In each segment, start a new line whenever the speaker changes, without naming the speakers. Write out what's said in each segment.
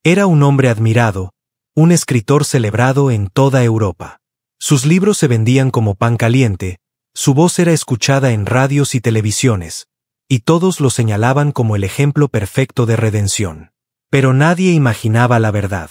Era un hombre admirado, un escritor celebrado en toda Europa. Sus libros se vendían como pan caliente, su voz era escuchada en radios y televisiones, y todos lo señalaban como el ejemplo perfecto de redención. Pero nadie imaginaba la verdad.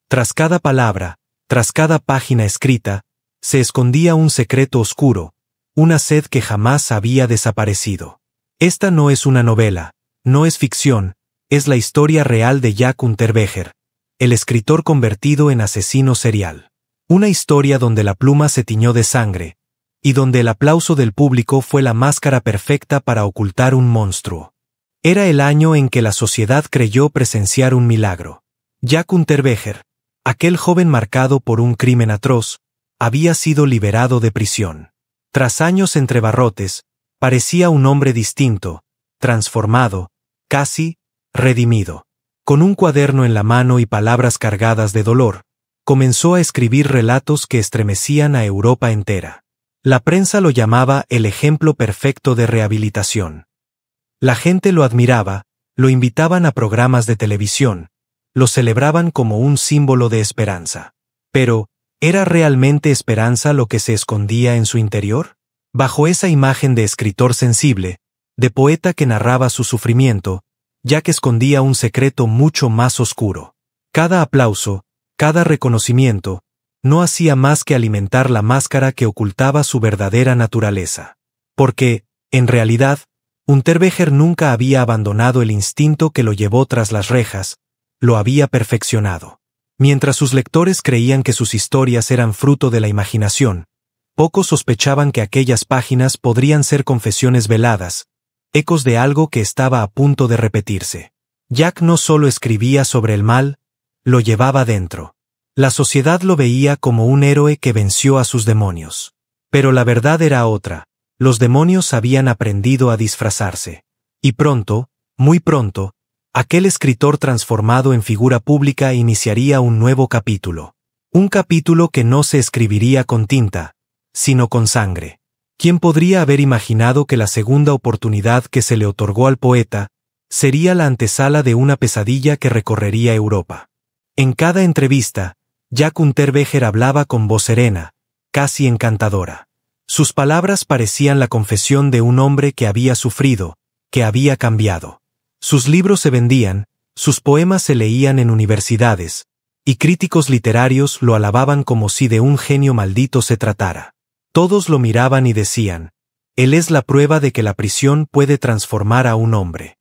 Tras cada palabra, tras cada página escrita, se escondía un secreto oscuro, una sed que jamás había desaparecido. Esta no es una novela, no es ficción, es la historia real de Jack Unterweger, el escritor convertido en asesino serial. Una historia donde la pluma se tiñó de sangre, y donde el aplauso del público fue la máscara perfecta para ocultar un monstruo. Era el año en que la sociedad creyó presenciar un milagro. Jack Unterweger, aquel joven marcado por un crimen atroz, había sido liberado de prisión. Tras años entre barrotes, parecía un hombre distinto, transformado, casi redimido. Con un cuaderno en la mano y palabras cargadas de dolor, comenzó a escribir relatos que estremecían a Europa entera. La prensa lo llamaba el ejemplo perfecto de rehabilitación. La gente lo admiraba, lo invitaban a programas de televisión, lo celebraban como un símbolo de esperanza. Pero, ¿era realmente esperanza lo que se escondía en su interior? Bajo esa imagen de escritor sensible, de poeta que narraba su sufrimiento, Jack escondía un secreto mucho más oscuro. Cada aplauso, cada reconocimiento, no hacía más que alimentar la máscara que ocultaba su verdadera naturaleza. Porque, en realidad, Unterweger nunca había abandonado el instinto que lo llevó tras las rejas, lo había perfeccionado. Mientras sus lectores creían que sus historias eran fruto de la imaginación, pocos sospechaban que aquellas páginas podrían ser confesiones veladas, ecos de algo que estaba a punto de repetirse. Jack no solo escribía sobre el mal, lo llevaba dentro. La sociedad lo veía como un héroe que venció a sus demonios. Pero la verdad era otra, los demonios habían aprendido a disfrazarse. Y pronto, muy pronto, aquel escritor transformado en figura pública iniciaría un nuevo capítulo. Un capítulo que no se escribiría con tinta, sino con sangre. ¿Quién podría haber imaginado que la segunda oportunidad que se le otorgó al poeta sería la antesala de una pesadilla que recorrería Europa? En cada entrevista, Jack Unterweger hablaba con voz serena, casi encantadora. Sus palabras parecían la confesión de un hombre que había sufrido, que había cambiado. Sus libros se vendían, sus poemas se leían en universidades, y críticos literarios lo alababan como si de un genio maldito se tratara. Todos lo miraban y decían, él es la prueba de que la prisión puede transformar a un hombre.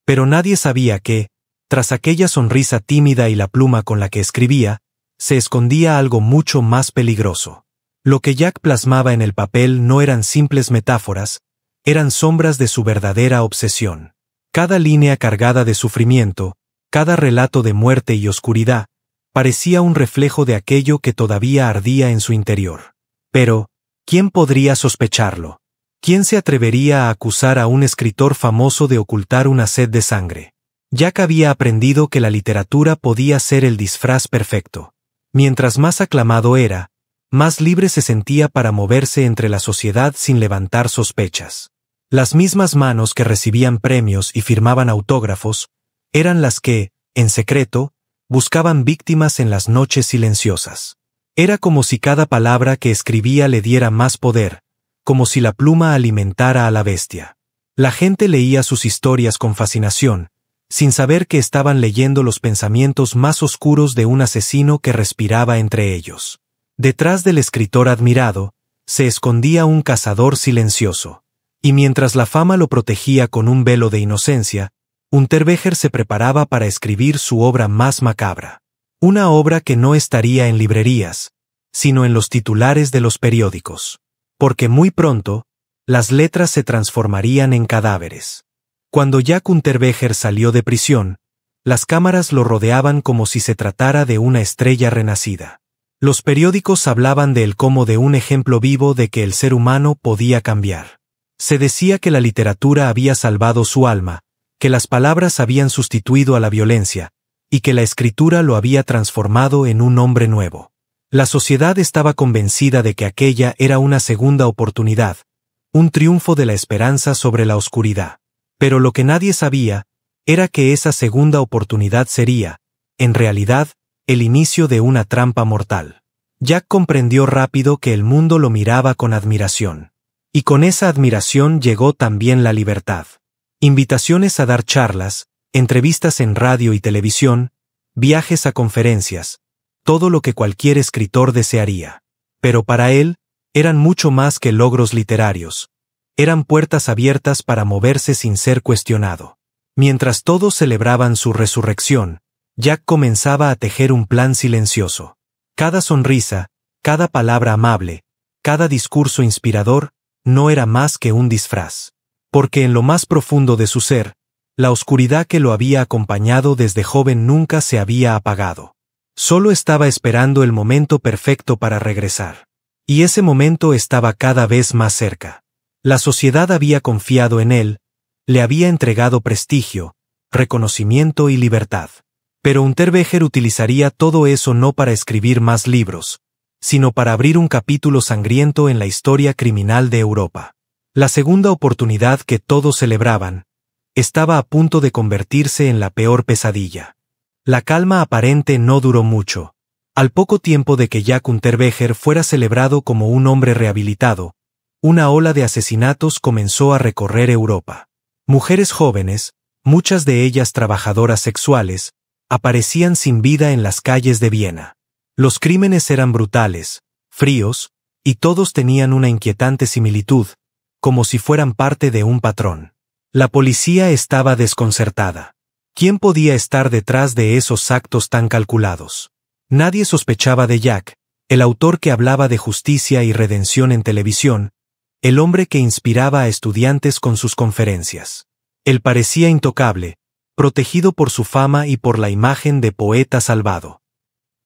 Pero nadie sabía que, tras aquella sonrisa tímida y la pluma con la que escribía, se escondía algo mucho más peligroso. Lo que Jack plasmaba en el papel no eran simples metáforas, eran sombras de su verdadera obsesión. Cada línea cargada de sufrimiento, cada relato de muerte y oscuridad, parecía un reflejo de aquello que todavía ardía en su interior. Pero, ¿quién podría sospecharlo? ¿Quién se atrevería a acusar a un escritor famoso de ocultar una sed de sangre? Jack había aprendido que la literatura podía ser el disfraz perfecto. Mientras más aclamado era, más libre se sentía para moverse entre la sociedad sin levantar sospechas. Las mismas manos que recibían premios y firmaban autógrafos, eran las que, en secreto, buscaban víctimas en las noches silenciosas. Era como si cada palabra que escribía le diera más poder, como si la pluma alimentara a la bestia. La gente leía sus historias con fascinación, sin saber que estaban leyendo los pensamientos más oscuros de un asesino que respiraba entre ellos. Detrás del escritor admirado, se escondía un cazador silencioso. Y mientras la fama lo protegía con un velo de inocencia, Unterweger se preparaba para escribir su obra más macabra. Una obra que no estaría en librerías, sino en los titulares de los periódicos. Porque muy pronto, las letras se transformarían en cadáveres. Cuando Jack Unterweger salió de prisión, las cámaras lo rodeaban como si se tratara de una estrella renacida. Los periódicos hablaban de él como de un ejemplo vivo de que el ser humano podía cambiar. Se decía que la literatura había salvado su alma, que las palabras habían sustituido a la violencia, y que la escritura lo había transformado en un hombre nuevo. La sociedad estaba convencida de que aquella era una segunda oportunidad, un triunfo de la esperanza sobre la oscuridad. Pero lo que nadie sabía, era que esa segunda oportunidad sería, en realidad, el inicio de una trampa mortal. Jack comprendió rápido que el mundo lo miraba con admiración. Y con esa admiración llegó también la libertad. Invitaciones a dar charlas, entrevistas en radio y televisión, viajes a conferencias, todo lo que cualquier escritor desearía. Pero para él, eran mucho más que logros literarios. Eran puertas abiertas para moverse sin ser cuestionado. Mientras todos celebraban su resurrección, Jack comenzaba a tejer un plan silencioso. Cada sonrisa, cada palabra amable, cada discurso inspirador, no era más que un disfraz. Porque en lo más profundo de su ser, la oscuridad que lo había acompañado desde joven nunca se había apagado. Solo estaba esperando el momento perfecto para regresar. Y ese momento estaba cada vez más cerca. La sociedad había confiado en él, le había entregado prestigio, reconocimiento y libertad. Pero Unterweger utilizaría todo eso no para escribir más libros, sino para abrir un capítulo sangriento en la historia criminal de Europa. La segunda oportunidad que todos celebraban estaba a punto de convertirse en la peor pesadilla. La calma aparente no duró mucho. Al poco tiempo de que Jack Unterweger fuera celebrado como un hombre rehabilitado, una ola de asesinatos comenzó a recorrer Europa. Mujeres jóvenes, muchas de ellas trabajadoras sexuales, aparecían sin vida en las calles de Viena. Los crímenes eran brutales, fríos, y todos tenían una inquietante similitud, como si fueran parte de un patrón. La policía estaba desconcertada. ¿Quién podía estar detrás de esos actos tan calculados? Nadie sospechaba de Jack, el autor que hablaba de justicia y redención en televisión, el hombre que inspiraba a estudiantes con sus conferencias. Él parecía intocable, protegido por su fama y por la imagen de poeta salvado.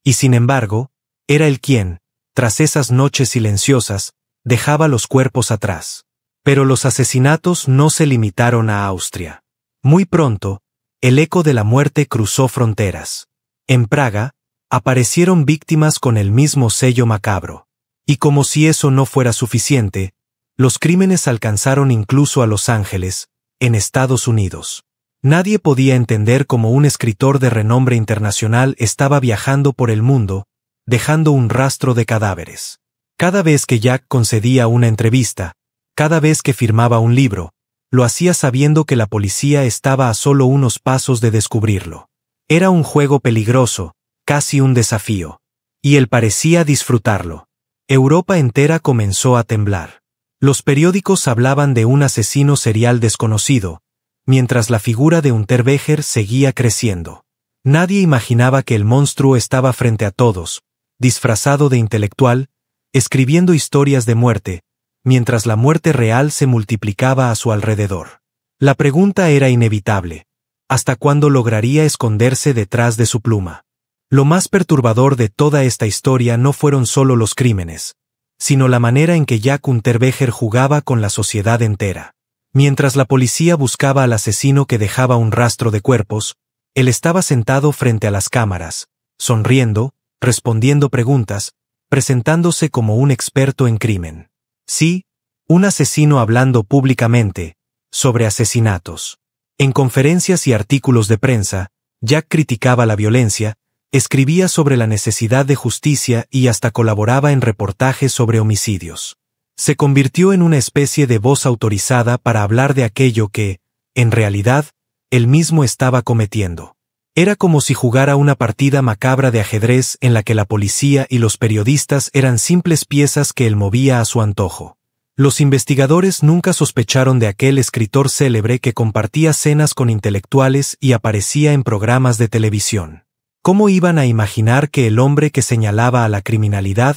Y sin embargo, era él quien, tras esas noches silenciosas, dejaba los cuerpos atrás. Pero los asesinatos no se limitaron a Austria. Muy pronto, el eco de la muerte cruzó fronteras. En Praga, aparecieron víctimas con el mismo sello macabro. Y como si eso no fuera suficiente, los crímenes alcanzaron incluso a Los Ángeles, en Estados Unidos. Nadie podía entender cómo un escritor de renombre internacional estaba viajando por el mundo, dejando un rastro de cadáveres. Cada vez que Jack concedía una entrevista, cada vez que firmaba un libro, lo hacía sabiendo que la policía estaba a solo unos pasos de descubrirlo. Era un juego peligroso, casi un desafío. Y él parecía disfrutarlo. Europa entera comenzó a temblar. Los periódicos hablaban de un asesino serial desconocido, mientras la figura de Unterweger seguía creciendo. Nadie imaginaba que el monstruo estaba frente a todos, disfrazado de intelectual, escribiendo historias de muerte, mientras la muerte real se multiplicaba a su alrededor. La pregunta era inevitable. ¿Hasta cuándo lograría esconderse detrás de su pluma? Lo más perturbador de toda esta historia no fueron solo los crímenes, sino la manera en que Jack Unterweger jugaba con la sociedad entera. Mientras la policía buscaba al asesino que dejaba un rastro de cuerpos, él estaba sentado frente a las cámaras, sonriendo, respondiendo preguntas, presentándose como un experto en crimen. Sí, un asesino hablando públicamente sobre asesinatos. En conferencias y artículos de prensa, Jack criticaba la violencia, escribía sobre la necesidad de justicia y hasta colaboraba en reportajes sobre homicidios. Se convirtió en una especie de voz autorizada para hablar de aquello que, en realidad, él mismo estaba cometiendo. Era como si jugara una partida macabra de ajedrez en la que la policía y los periodistas eran simples piezas que él movía a su antojo. Los investigadores nunca sospecharon de aquel escritor célebre que compartía cenas con intelectuales y aparecía en programas de televisión. ¿Cómo iban a imaginar que el hombre que señalaba a la criminalidad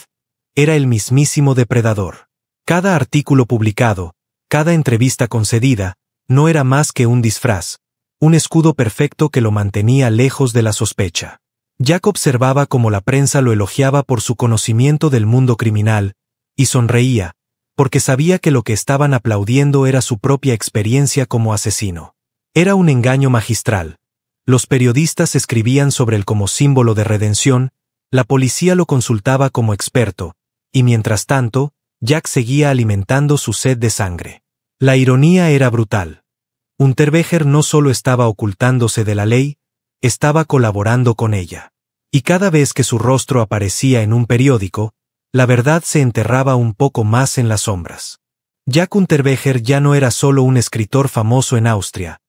era el mismísimo depredador? Cada artículo publicado, cada entrevista concedida, no era más que un disfraz, un escudo perfecto que lo mantenía lejos de la sospecha. Jack observaba cómo la prensa lo elogiaba por su conocimiento del mundo criminal, y sonreía, porque sabía que lo que estaban aplaudiendo era su propia experiencia como asesino. Era un engaño magistral. Los periodistas escribían sobre él como símbolo de redención, la policía lo consultaba como experto, y mientras tanto, Jack seguía alimentando su sed de sangre. La ironía era brutal. Unterweger no solo estaba ocultándose de la ley, estaba colaborando con ella. Y cada vez que su rostro aparecía en un periódico, la verdad se enterraba un poco más en las sombras. Jack Unterweger ya no era solo un escritor famoso en Austria,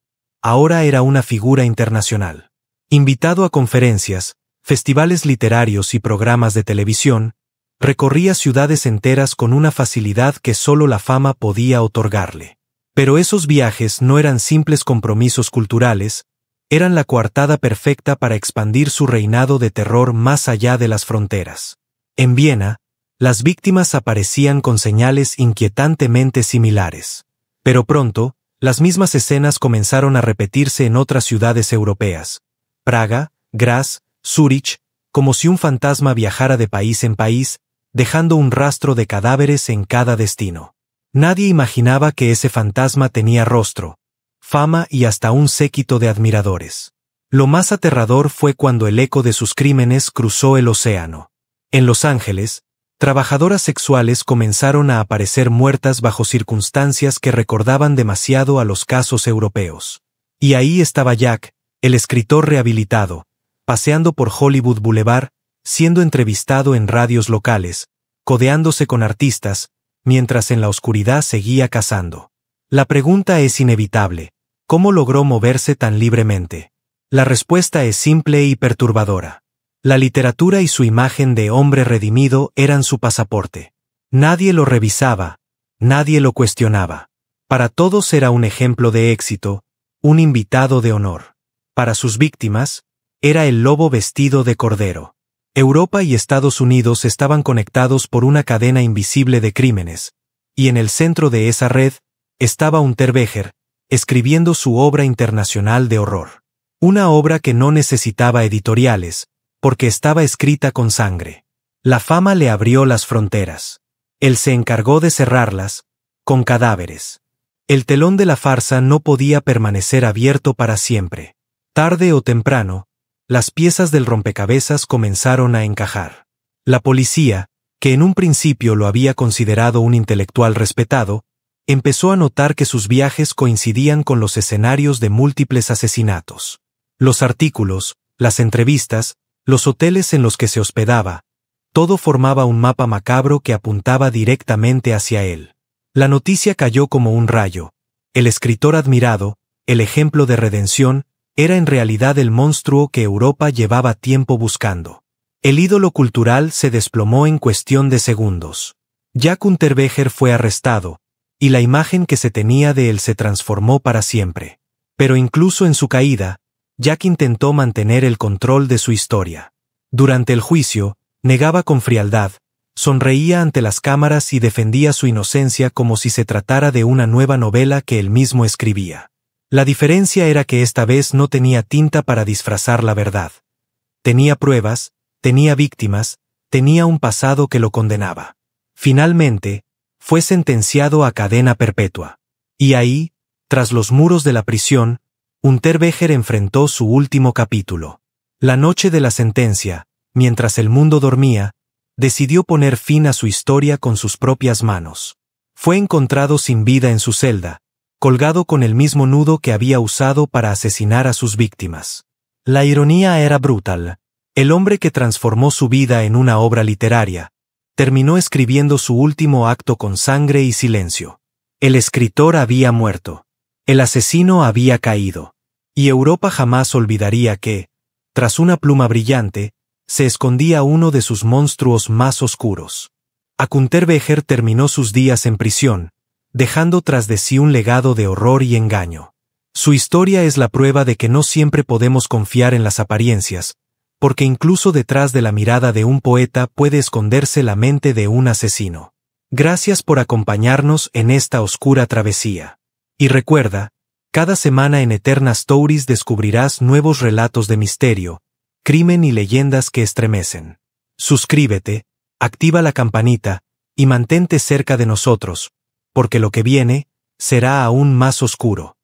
ahora era una figura internacional. Invitado a conferencias, festivales literarios y programas de televisión, recorría ciudades enteras con una facilidad que solo la fama podía otorgarle. Pero esos viajes no eran simples compromisos culturales, eran la coartada perfecta para expandir su reinado de terror más allá de las fronteras. En Viena, las víctimas aparecían con señales inquietantemente similares. Pero pronto, las mismas escenas comenzaron a repetirse en otras ciudades europeas. Praga, Graz, Zúrich, como si un fantasma viajara de país en país, dejando un rastro de cadáveres en cada destino. Nadie imaginaba que ese fantasma tenía rostro, fama y hasta un séquito de admiradores. Lo más aterrador fue cuando el eco de sus crímenes cruzó el océano. En Los Ángeles, trabajadoras sexuales comenzaron a aparecer muertas bajo circunstancias que recordaban demasiado a los casos europeos. Y ahí estaba Jack, el escritor rehabilitado, paseando por Hollywood Boulevard, siendo entrevistado en radios locales, codeándose con artistas, mientras en la oscuridad seguía cazando. La pregunta es inevitable: ¿cómo logró moverse tan libremente? La respuesta es simple y perturbadora. La literatura y su imagen de hombre redimido eran su pasaporte. Nadie lo revisaba, nadie lo cuestionaba. Para todos era un ejemplo de éxito, un invitado de honor. Para sus víctimas, era el lobo vestido de cordero. Europa y Estados Unidos estaban conectados por una cadena invisible de crímenes, y en el centro de esa red estaba Unterweger, escribiendo su obra internacional de horror. Una obra que no necesitaba editoriales, porque estaba escrita con sangre. La fama le abrió las fronteras. Él se encargó de cerrarlas, con cadáveres. El telón de la farsa no podía permanecer abierto para siempre. Tarde o temprano, las piezas del rompecabezas comenzaron a encajar. La policía, que en un principio lo había considerado un intelectual respetado, empezó a notar que sus viajes coincidían con los escenarios de múltiples asesinatos. Los artículos, las entrevistas, los hoteles en los que se hospedaba, todo formaba un mapa macabro que apuntaba directamente hacia él. La noticia cayó como un rayo. El escritor admirado, el ejemplo de redención, era en realidad el monstruo que Europa llevaba tiempo buscando. El ídolo cultural se desplomó en cuestión de segundos. Jack Unterweger fue arrestado, y la imagen que se tenía de él se transformó para siempre. Pero incluso en su caída, Jack intentó mantener el control de su historia. Durante el juicio, negaba con frialdad, sonreía ante las cámaras y defendía su inocencia como si se tratara de una nueva novela que él mismo escribía. La diferencia era que esta vez no tenía tinta para disfrazar la verdad. Tenía pruebas, tenía víctimas, tenía un pasado que lo condenaba. Finalmente, fue sentenciado a cadena perpetua. Y ahí, tras los muros de la prisión, Unterweger enfrentó su último capítulo. La noche de la sentencia, mientras el mundo dormía, decidió poner fin a su historia con sus propias manos. Fue encontrado sin vida en su celda, colgado con el mismo nudo que había usado para asesinar a sus víctimas. La ironía era brutal. El hombre que transformó su vida en una obra literaria, terminó escribiendo su último acto con sangre y silencio. El escritor había muerto. El asesino había caído. Y Europa jamás olvidaría que, tras una pluma brillante, se escondía uno de sus monstruos más oscuros. Unterweger terminó sus días en prisión, dejando tras de sí un legado de horror y engaño. Su historia es la prueba de que no siempre podemos confiar en las apariencias, porque incluso detrás de la mirada de un poeta puede esconderse la mente de un asesino. Gracias por acompañarnos en esta oscura travesía. Y recuerda, cada semana en Eterna Stories descubrirás nuevos relatos de misterio, crimen y leyendas que estremecen. Suscríbete, activa la campanita, y mantente cerca de nosotros, porque lo que viene será aún más oscuro.